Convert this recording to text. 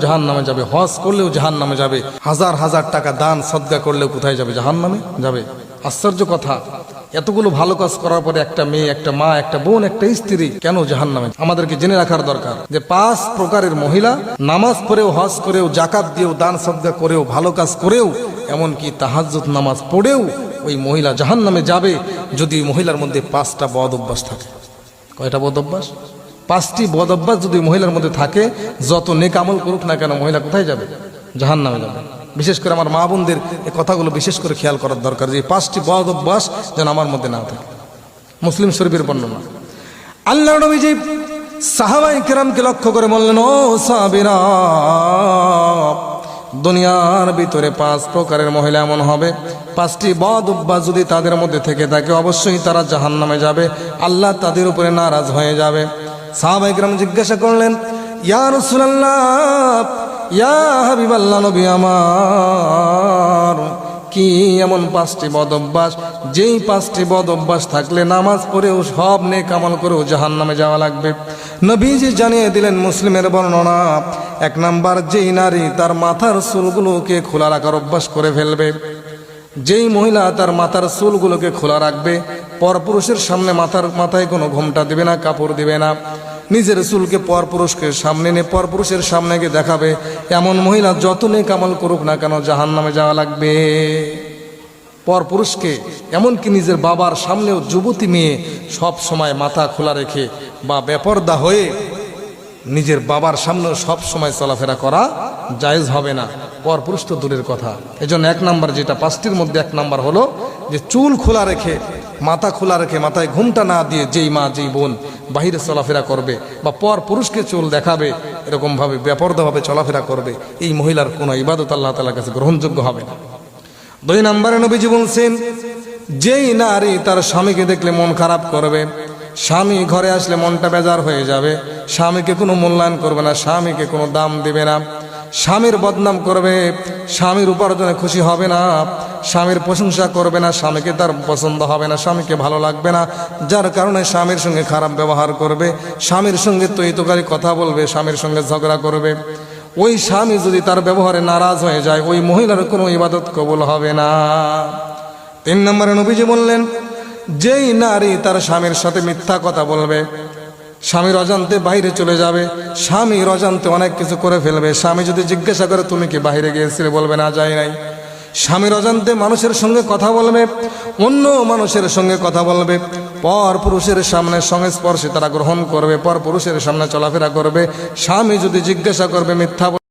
জাহান্নামে যাবে, হজ করলেও জাহান্নামে যাবে, হাজার হাজার টাকা দান সদকা করলেও কোথায় যাবে? জাহান্নামে যাবে। আশ্চর্য কথা, এতগুলো ভালো কাজ করার পরে একটা মেয়ে, একটা মা, একটা বোন, একটা স্ত্রী কেন জাহান্নামে? আমাদেরকে জেনে রাখার দরকার যে 5 প্রকারের মহিলা নামাজ পড়েও, হজ করেও, জাকাত দিয়েও, দান সদকা করেও, ভালো কাজ করেও, এমনকি তাহাজ্জুদ নামাজ পড়েও ওই মহিলা জাহান্নামে যাবে যদি মহিলার মধ্যে 5টা বদ অভ্যাস থাকে। কয়টা বদ অভ্যাস? 5টি বদ অভ্যাস যদি মহিলার মধ্যে থাকে, যত নেক আমল করুক না কেন মহিলা কোথায় যাবে? জাহান্নামে যাবে। বিশেষ করে আমার মা বোনদের এই কথাগুলো বিশেষ করে খেয়াল করার দরকার যে 5টি বদ অভ্যাস যেন আমার মধ্যে না থাকে। মুসলিম শরীফের বর্ণনা। আল্লাহর নবীজি সাহাবায়ে কেরামকে লক্ষ্য করে বললেন, ও সাহাবীরা, দুনিয়ার ভিতরে 5 প্রকারের মহিলা এমন হবে, 5টি বদ অভ্যাস যদি তাদের মধ্যে থেকে থাকে অবশ্যই তারা জাহান্নামে যাবে, আল্লাহ তাদের উপরে নারাজ হয়ে যাবে। সাহাবায়ে কেরাম জিজ্ঞাসা করলেন, ইয়া রাসূলুল্লাহ, ইয়া হাবিবাল্লাহ, নবী আমার, কি এমন 5টি বদ অভ্যাস যেই 5টি বদ অভ্যাস থাকলে নামাজ পড়েও সব নেক আমল করেও জাহান্নামে যাওয়া লাগবে? নবীজি জানিয়ে দিলেন, মুসলিমের বর্ণনা, 1 নাম্বার, যেই নারী তার মাথার চুলগুলোকে খোলা রাখার অভ্যাস করে ফেলবে। যেই মহিলা তার মাথার চুলগুলোকে খোলা রাখবে, পরপুরুষের সামনে মাথায় কোনো ঘোমটা দিবে না, কাপড় দিবে না, নিজের চুলকে পরপুরুষকে সামনে নিয়ে পরপুরুষের সামনে গিয়ে দেখাবে, এমন মহিলা যত নেক আমল করুক না কেন জাহান্নামে যাওয়া লাগবে। পরপুরুষকে, এমনকি নিজের বাবার সামনেও যুবতী মেয়ে সব সময় মাথা খোলা রেখে বা বেপরদা হয়ে নিজের বাবার সামনেও সব সময় চলাফেরা করা জায়েজ হবে না, পরপুরুষ তো দূরের কথা। এজন্য 1 নাম্বার, যেটা 5টির মধ্যে 1 নাম্বার হলো যে চুল খোলা রেখে, মাথা খোলা রেখে, মাথায় ঘুমটা না দিয়ে যেই মা, যেই বোন বাহিরে চলাফেরা করবে বা পর পুরুষকে চুল দেখাবে, এরকমভাবে বেপরদাভাবে চলাফেরা করবে, এই মহিলার কোনো ইবাদত আল্লাহ তাআলার কাছে গ্রহণযোগ্য হবে না। 2 নম্বরে নবীজি বলছেন, যেই নারী তার স্বামীকে দেখলে মন খারাপ করবে, স্বামী ঘরে আসলে মনটা বেজার হয়ে যাবে, স্বামীকে কোনো মূল্যায়ন করবে না, স্বামীকে কোনো দাম দেবে না, স্বামীর বদনাম করবে, স্বামীর উপার্জনে খুশি হবে না, স্বামীর প্রশংসা করবে না, স্বামীকে তার পছন্দ হবে না, স্বামীকে ভালো লাগবে না, যার কারণে স্বামীর সঙ্গে খারাপ ব্যবহার করবে, স্বামীর সঙ্গে তৈতকারী কথা বলবে, স্বামীর সঙ্গে ঝগড়া করবে, ওই স্বামী যদি তার ব্যবহারে নারাজ হয়ে যায়, ওই মহিলার কোনো ইবাদত কবুল হবে না। 3 নম্বরে নবীজি বললেন, যেই নারী তার স্বামীর সাথে মিথ্যা কথা বলবে, স্বামীর অজান্তে বাইরে চলে যাবে, স্বামীর অজান্তে অনেক কিছু করে ফেলবে, স্বামী যদি জিজ্ঞাসা করে তুমি কি বাইরে গিয়েছিলে, বলবে না, যাই নাই। স্বামীর অজান্তে মানুষের সঙ্গে কথা বলবে, অন্য মানুষের সঙ্গে কথা বলবে, পর পুরুষের সামনে সংস্পর্শে তারা গ্রহণ করবে, পর পুরুষের সামনে চলাফেরা করবে, স্বামী যদি জিজ্ঞাসা করবে মিথ্যা